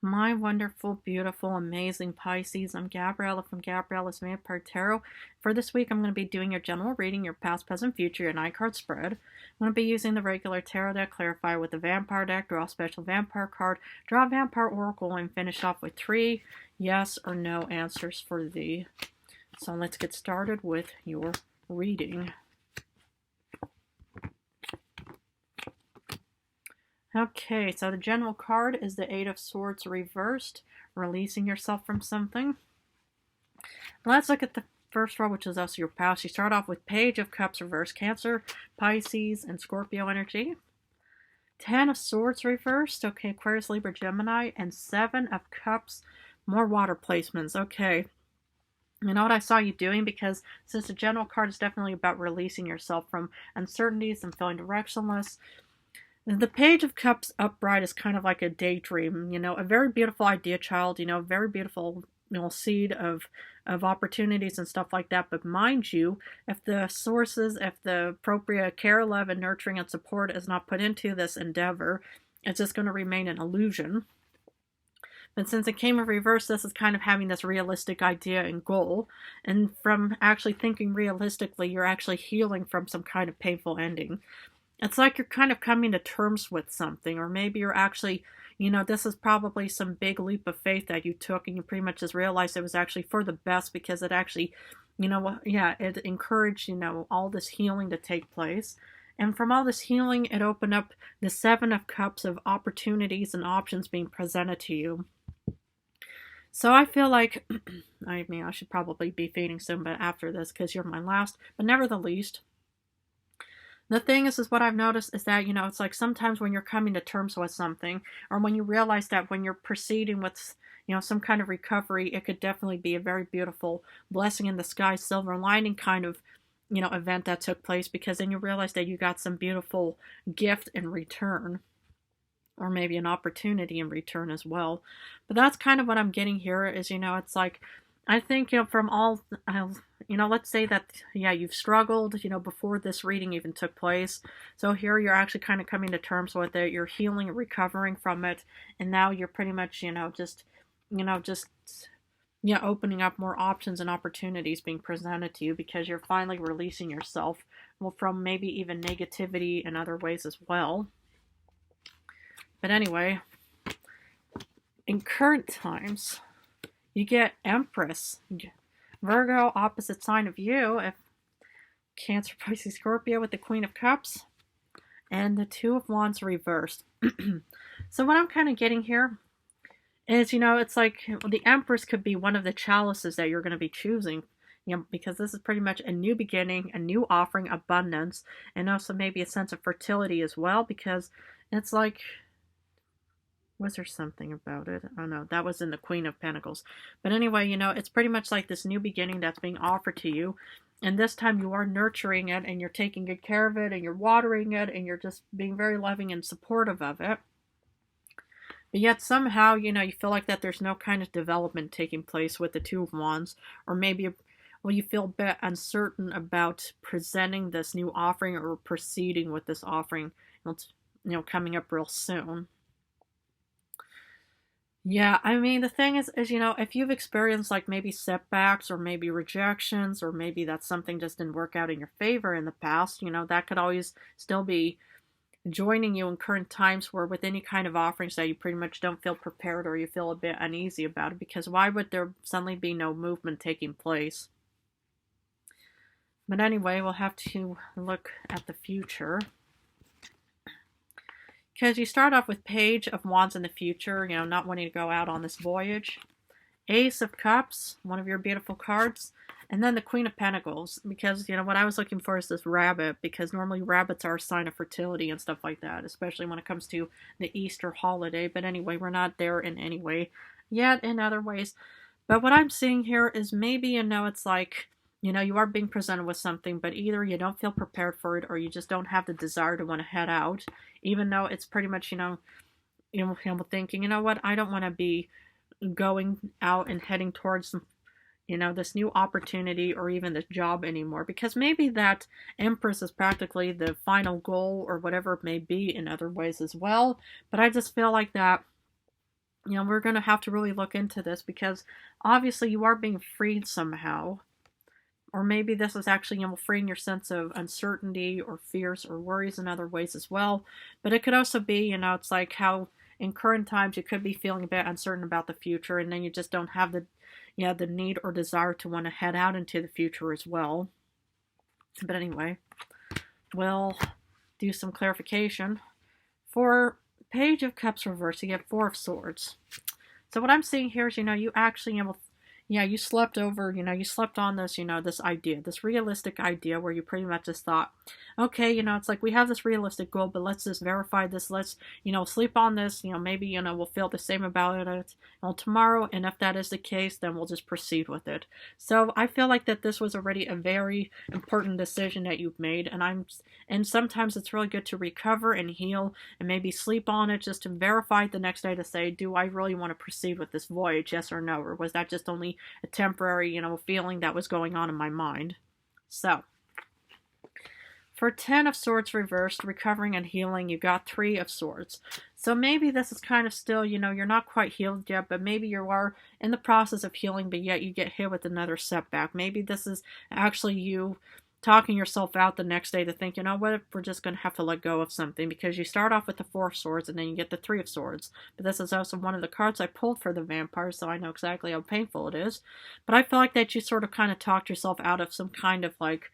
My wonderful, beautiful, amazing Pisces. I'm Gabriella from Gabriella's Vampire Tarot. For this week, I'm going to be doing your general reading, your past, present, future, your 9-card spread. I'm going to be using the regular tarot deck, clarify with the vampire deck, draw a special vampire card, draw a vampire oracle, and finish off with 3 yes or no answers for thee. So let's get started with your reading. Okay, so the general card is the 8 of Swords reversed, releasing yourself from something. Let's look at the first row, which is also your past. You start off with Page of Cups reversed, Cancer, Pisces, and Scorpio energy. 10 of Swords reversed, okay, Aquarius, Libra, Gemini, and 7 of Cups, more water placements, okay. You know what I saw you doing? Because since the general card is definitely about releasing yourself from uncertainties and feeling directionless, the Page of Cups upright is kind of like a daydream, a very beautiful idea child, very beautiful, seed of opportunities and stuff like that. But mind you, if the appropriate care, love, and nurturing and support is not put into this endeavor, it's just going to remain an illusion. But since it came in reverse, this is kind of having this realistic idea and goal. And from actually thinking realistically, you're actually healing from some kind of painful ending. It's like you're kind of coming to terms with something, or maybe you're actually, this is probably some big leap of faith that you took, and you pretty much just realized it was actually for the best because it actually, it encouraged, all this healing to take place. And from all this healing, it opened up the 7 of Cups of opportunities and options being presented to you. So I feel like, I should probably be fading soon, but after this, because you're my last, but nevertheless, the thing is what I've noticed is that, it's like sometimes when you're coming to terms with something, or when you realize that when you're proceeding with, some kind of recovery, it could definitely be a very beautiful blessing in the sky, silver lining kind of, event that took place, because then you realize that you got some beautiful gift in return, or maybe an opportunity in return as well. But that's kind of what I'm getting here is, it's like, I think, from all, let's say that, you've struggled, before this reading even took place. So here you're actually kind of coming to terms with it. You're healing and recovering from it. And now you're pretty much, opening up more options and opportunities being presented to you because you're finally releasing yourself, from maybe even negativity in other ways as well. But anyway, in current times, you get Empress, Virgo, opposite sign of you, if Cancer, Pisces, Scorpio with the Queen of Cups, and the 2 of Wands reversed. So what I'm kind of getting here is, it's like the Empress could be one of the chalices that you're going to be choosing, because this is pretty much a new beginning, a new offering, abundance, and also maybe a sense of fertility as well, because it's like, was there something about it? Oh no, that was in the Queen of Pentacles. But anyway, it's pretty much like this new beginning that's being offered to you. And this time you are nurturing it, and you're taking good care of it, and you're watering it, and you're just being very loving and supportive of it. But yet somehow, you feel like that there's no kind of development taking place with the 2 of Wands. Or maybe, you feel a bit uncertain about presenting this new offering or proceeding with this offering. It's, coming up real soon. Yeah, the thing is, if you've experienced like maybe setbacks or maybe rejections, or maybe that something just didn't work out in your favor in the past, that could always still be joining you in current times where with any kind of offerings that you pretty much don't feel prepared or you feel a bit uneasy about it, because why would there suddenly be no movement taking place? But anyway, we'll have to look at the future. Because you start off with Page of Wands in the future, not wanting to go out on this voyage. Ace of Cups, one of your beautiful cards. And then the Queen of Pentacles, because, what I was looking for is this rabbit, because normally rabbits are a sign of fertility and stuff like that, especially when it comes to the Easter holiday. But anyway, we're not there in any way yet in other ways. But what I'm seeing here is maybe, it's like, you are being presented with something, but either you don't feel prepared for it, or you just don't have the desire to want to head out, even though it's pretty much, thinking, what, I don't want to be going out and heading towards, this new opportunity or even this job anymore, because maybe that Empress is practically the final goal or whatever it may be in other ways as well. But I just feel like that we're going to have to really look into this, because obviously you are being freed somehow. Or maybe this is actually, freeing your sense of uncertainty or fears or worries in other ways as well. But it could also be, it's like how in current times you could be feeling a bit uncertain about the future, and then you just don't have the need or desire to want to head out into the future as well. But anyway, we'll do some clarification. For Page of Cups reversed, you get Four of Swords. So what I'm seeing here is, you actually, you slept over, you slept on this, this idea, this realistic idea where you pretty much just thought, okay, it's like we have this realistic goal, but let's just verify this. Let's, sleep on this, maybe, we'll feel the same about it tomorrow. And if that is the case, then we'll just proceed with it. So I feel like that this was already a very important decision that you've made. And sometimes it's really good to recover and heal and maybe sleep on it just to verify the next day to say, do I really want to proceed with this voyage? Yes or no? Or was that just only a temporary, feeling that was going on in my mind? So, for 10 of Swords reversed, recovering and healing, you got 3 of Swords. So maybe this is kind of still, you're not quite healed yet, but maybe you are in the process of healing, but yet you get hit with another setback. Maybe this is actually you talking yourself out the next day to think, what if we're just going to have to let go of something, because you start off with the 4 of Swords and then you get the 3 of Swords. But this is also one of the cards I pulled for the vampire, so I know exactly how painful it is. But I feel like that you sort of kind of talked yourself out of some kind of like,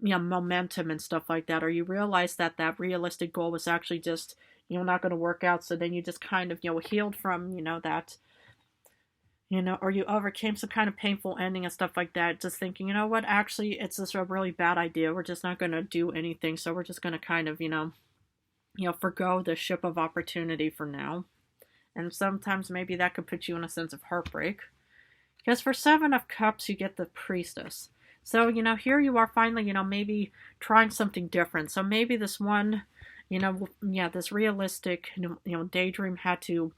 momentum and stuff like that, or you realize that that realistic goal was actually just, not going to work out, so then you just kind of, healed from, that, or you overcame some kind of painful ending and stuff like that, just thinking, what, actually, it's just a really bad idea, we're just not going to do anything, so we're just going to kind of, forgo the ship of opportunity for now. And sometimes maybe that could put you in a sense of heartbreak. Because for 7 of Cups, you get the Priestess. So, here you are finally, maybe trying something different. So maybe this one, this realistic, daydream had to,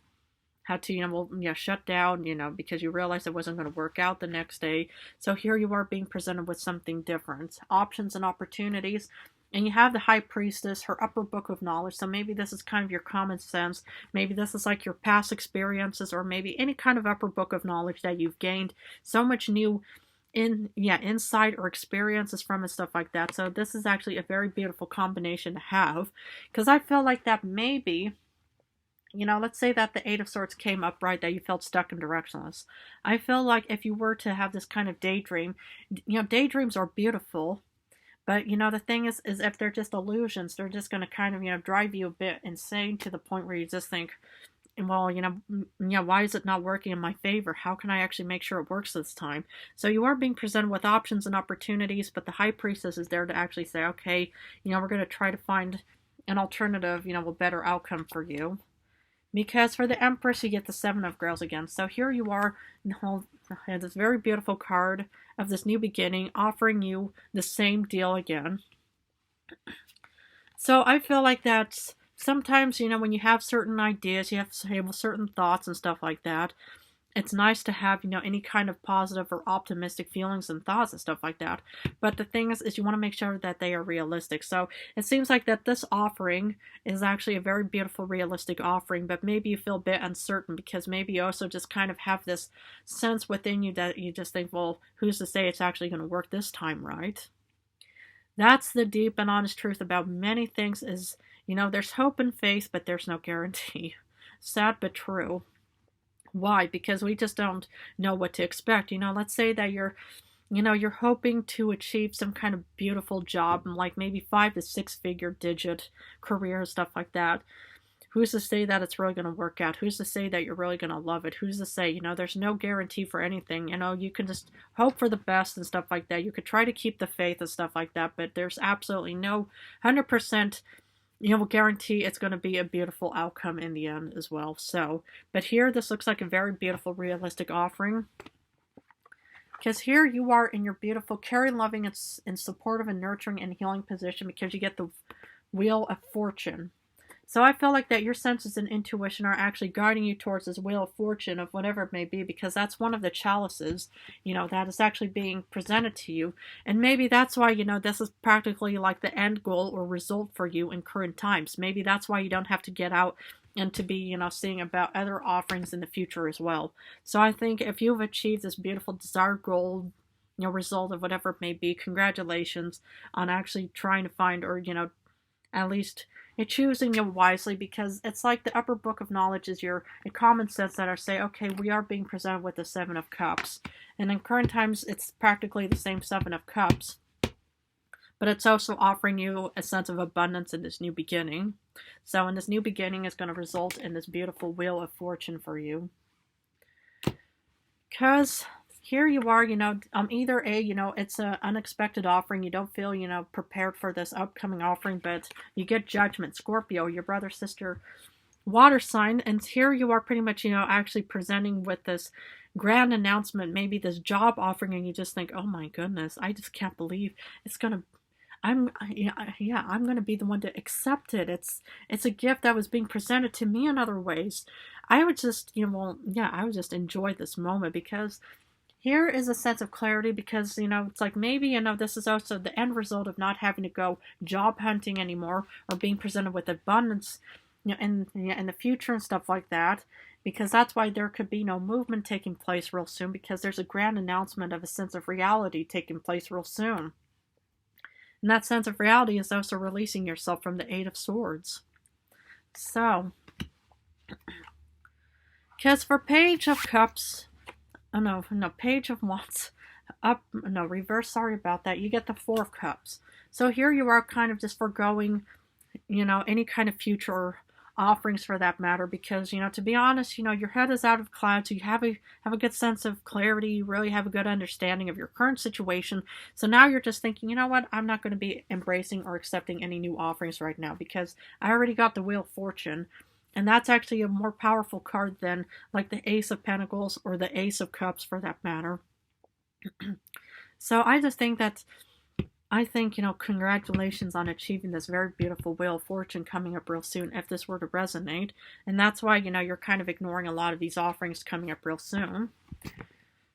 shut down, because you realized it wasn't going to work out the next day. So here you are being presented with something different, options and opportunities. And you have the High Priestess, her upper book of knowledge. So maybe this is kind of your common sense. Maybe this is like your past experiences, or maybe any kind of upper book of knowledge that you've gained so much new insight or experiences from and stuff like that. So this is actually a very beautiful combination to have, because I feel like that maybe, let's say that the 8 of Swords came up, right, that you felt stuck and directionless. I feel like if you were to have this kind of daydream, daydreams are beautiful, but the thing is if they're just illusions, they're just going to kind of, drive you a bit insane, to the point where you just think, well, why is it not working in my favor? How can I actually make sure it works this time? So you are being presented with options and opportunities, but the High Priestess is there to actually say, okay, we're going to try to find an alternative, a better outcome for you. Because for the Empress, you get the 7 of Grails again. So here you are, this very beautiful card of this new beginning, offering you the same deal again. So I feel like that's, sometimes, when you have certain ideas, you have certain thoughts and stuff like that, it's nice to have, any kind of positive or optimistic feelings and thoughts and stuff like that. But the thing is you want to make sure that they are realistic. So it seems like that this offering is actually a very beautiful, realistic offering, but maybe you feel a bit uncertain, because maybe you also just kind of have this sense within you that you just think, well, who's to say it's actually going to work this time, right? That's the deep and honest truth about many things is, there's hope and faith, but there's no guarantee. Sad but true. Why? Because we just don't know what to expect. Let's say that you're hoping to achieve some kind of beautiful job, like maybe 5 to 6 figure digit career and stuff like that. Who's to say that it's really going to work out? Who's to say that you're really going to love it? Who's to say, there's no guarantee for anything. You can just hope for the best and stuff like that. You could try to keep the faith and stuff like that, but there's absolutely no 100% guarantee it's going to be a beautiful outcome in the end as well. So, but here, this looks like a very beautiful, realistic offering. Because here you are in your beautiful, caring, loving, and supportive and nurturing and healing position, because you get the Wheel of Fortune. So I feel like that your senses and intuition are actually guiding you towards this Wheel of Fortune of whatever it may be, because that's one of the chalices, that is actually being presented to you. And maybe that's why, this is practically like the end goal or result for you in current times. Maybe that's why you don't have to get out and to be, you know, seeing about other offerings in the future as well. So I think if you've achieved this beautiful desired goal, you know, result of whatever it may be, congratulations on actually trying to find, or, you know, at least you're choosing it wisely, because it's like the upper book of knowledge is your common sense that are say, okay, we are being presented with the Seven of Cups. And in current times, it's practically the same Seven of Cups. But it's also offering you a sense of abundance in this new beginning. So in this new beginning is going to result in this beautiful wheel of fortune for you. Because here you are, you know, either A, you know, it's an unexpected offering. You don't feel, you know, prepared for this upcoming offering, but you get judgment. Scorpio, your brother, sister, water sign. And here you are pretty much, you know, actually presenting with this grand announcement, maybe this job offering, and you just think, oh my goodness, I just can't believe it's going to, I'm going to be the one to accept it. It's a gift that was being presented to me in other ways. I would just, you know, well, yeah, I would just enjoy this moment, because here is a sense of clarity, because, you know, it's like maybe, you know, this is also the end result of not having to go job hunting anymore, or being presented with abundance, you know, in the future and stuff like that. Because that's why there could be no movement taking place real soon, because there's a grand announcement of a sense of reality taking place real soon. And that sense of reality is also releasing yourself from the Eight of Swords. So, because for Page of Cups, Page of Wands, reverse, sorry about that, you get the Four of Cups. So here you are kind of just foregoing, you know, any kind of future offerings for that matter, because, you know, to be honest, you know, your head is out of clouds, so you have a good sense of clarity, you really have a good understanding of your current situation. So now you're just thinking, you know what, I'm not going to be embracing or accepting any new offerings right now, because I already got the Wheel of Fortune, and that's actually a more powerful card than like the Ace of Pentacles or the Ace of Cups for that matter. So I just think you know, congratulations on achieving this very beautiful Wheel of Fortune coming up real soon, if this were to resonate. And that's why, you know, you're kind of ignoring a lot of these offerings coming up real soon.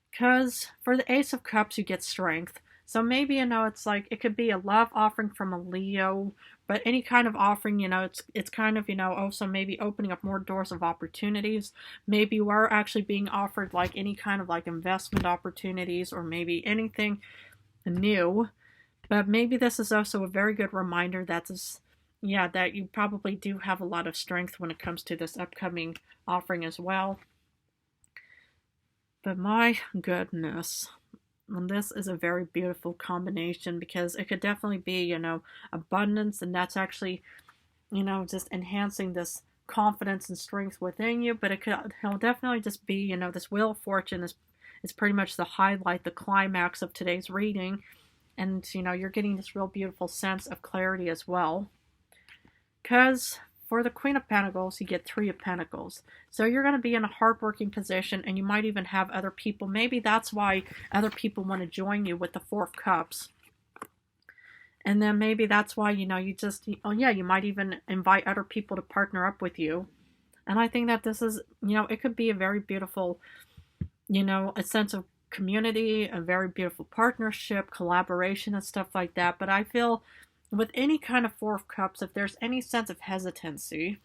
Because for the Ace of Cups, you get strength. So maybe, you know, it's like, it could be a love offering from a Leo, but any kind of offering, you know, it's kind of, you know, also maybe opening up more doors of opportunities. Maybe you are actually being offered like any kind of like investment opportunities, or maybe anything new. But maybe this is also a very good reminder that you probably do have a lot of strength when it comes to this upcoming offering as well. But my goodness, this is a very beautiful combination, because it could definitely be, you know, abundance, and that's actually, you know, just enhancing this confidence and strength within you. But it'll definitely just be, you know, this Wheel of Fortune is pretty much the highlight, the climax of today's reading. And, you know, you're getting this real beautiful sense of clarity as well. Because for the Queen of Pentacles, you get Three of Pentacles. So you're going to be in a hardworking position, and you might even have other people. Maybe that's why other people want to join you with the Four of Cups. And then maybe that's why, you know, you might even invite other people to partner up with you. And I think that this is, you know, it could be a very beautiful, you know, a sense of community, a very beautiful partnership, collaboration, and stuff like that. But I feel with any kind of Four of Cups, if there's any sense of hesitancy,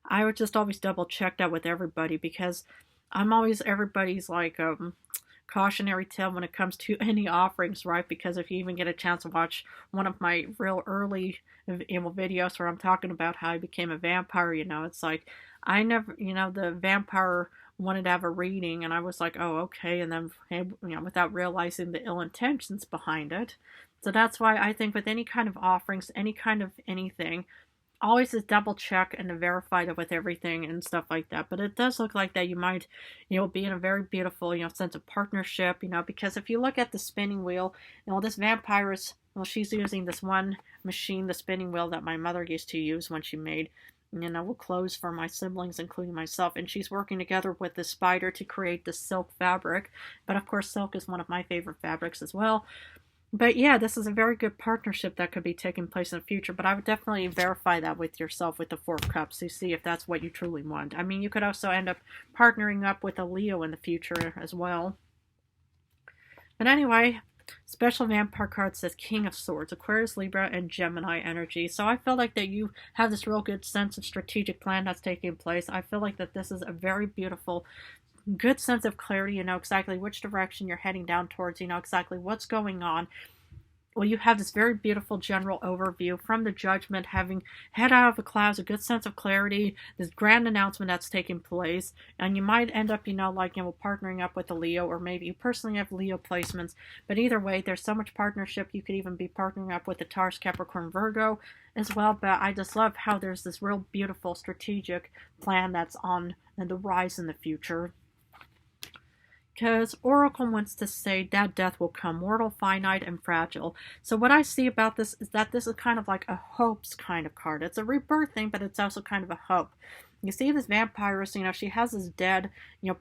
I would just always double check that with everybody, because I'm always everybody's like cautionary tale when it comes to any offerings, right? Because if you even get a chance to watch one of my real early videos where I'm talking about how I became a vampire, you know, it's like I never, you know, the vampire wanted to have a reading, and I was like, oh, okay, and then, you know, without realizing the ill intentions behind it. So that's why I think with any kind of offerings, any kind of anything, always just double check and to verify that with everything and stuff like that. But it does look like that you might, you know, be in a very beautiful, you know, sense of partnership, you know, because if you look at the spinning wheel, you know, this vampire is, well, she's using this one machine, the spinning wheel that my mother used to use when she made, you know, clothes for my siblings, including myself, and she's working together with the spider to create this silk fabric. But of course, silk is one of my favorite fabrics as well. But yeah, this is a very good partnership that could be taking place in the future. But I would definitely verify that with yourself with the Four of Cups to see if that's what you truly want. I mean, you could also end up partnering up with a Leo in the future as well. But anyway, Special vampire card says King of Swords, Aquarius, Libra, and Gemini energy. So I feel like that you have this real good sense of strategic plan that's taking place. I feel like that this is a very beautiful, good sense of clarity. You know exactly which direction you're heading down towards. You know exactly what's going on. Well, you have this very beautiful general overview from the Judgment, having head out of the clouds, a good sense of clarity, this grand announcement that's taking place, and you might end up, partnering up with a Leo, or maybe you personally have Leo placements, but either way, there's so much partnership. You could even be partnering up with the Taurus, Capricorn, Virgo as well, but I just love how there's this real beautiful strategic plan that's on the rise in the future. Because Oracle wants to say that death will come, mortal, finite, and fragile. So what I see about this is that this is kind of like a hopes kind of card. It's a rebirth thing, but it's also kind of a hope. You see this vampirist, she has this dead,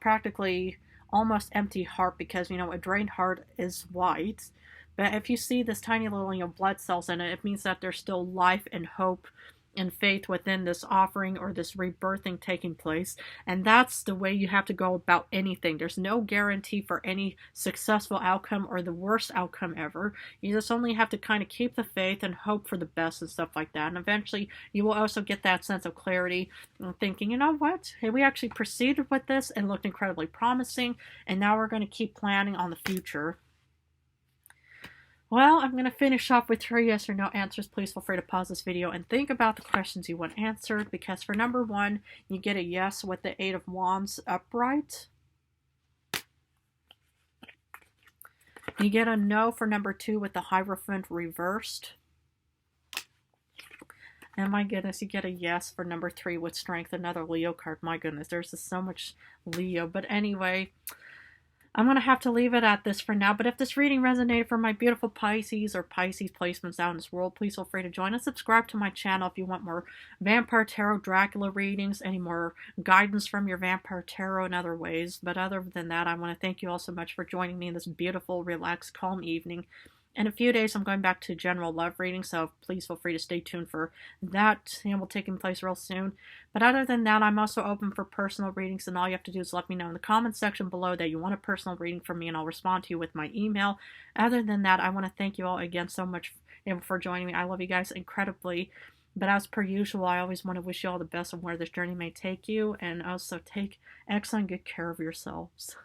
practically almost empty heart, because, a drained heart is white. But if you see this tiny little, blood cells in it, it means that there's still life and hope and faith within this offering or this rebirthing taking place. And that's the way you have to go about anything. There's no guarantee for any successful outcome or the worst outcome ever. You just only have to kind of keep the faith and hope for the best and stuff like that. And eventually you will also get that sense of clarity and thinking, you know what? Hey, we actually proceeded with this and looked incredibly promising. And now we're going to keep planning on the future. Well, I'm going to finish off with 3 yes or no answers. Please feel free to pause this video and think about the questions you want answered, because for number 1, you get a yes with the 8 of Wands upright. You get a no for number 2 with the Hierophant reversed. And my goodness, you get a yes for number 3 with Strength, another Leo card. My goodness, there's just so much Leo. But anyway, I'm going to have to leave it at this for now, but if this reading resonated for my beautiful Pisces or Pisces placements out in this world, please feel free to join and subscribe to my channel if you want more Vampire Tarot, Dracula readings, any more guidance from your Vampire Tarot in other ways. But other than that, I want to thank you all so much for joining me in this beautiful, relaxed, calm evening. In a few days, I'm going back to general love reading, so please feel free to stay tuned for that. Will taking place real soon. But other than that, I'm also open for personal readings, and all you have to do is let me know in the comments section below that you want a personal reading from me, and I'll respond to you with my email. Other than that, I want to thank you all again so much for joining me. I love you guys incredibly. But as per usual, I always want to wish you all the best on where this journey may take you, and also take excellent good care of yourselves.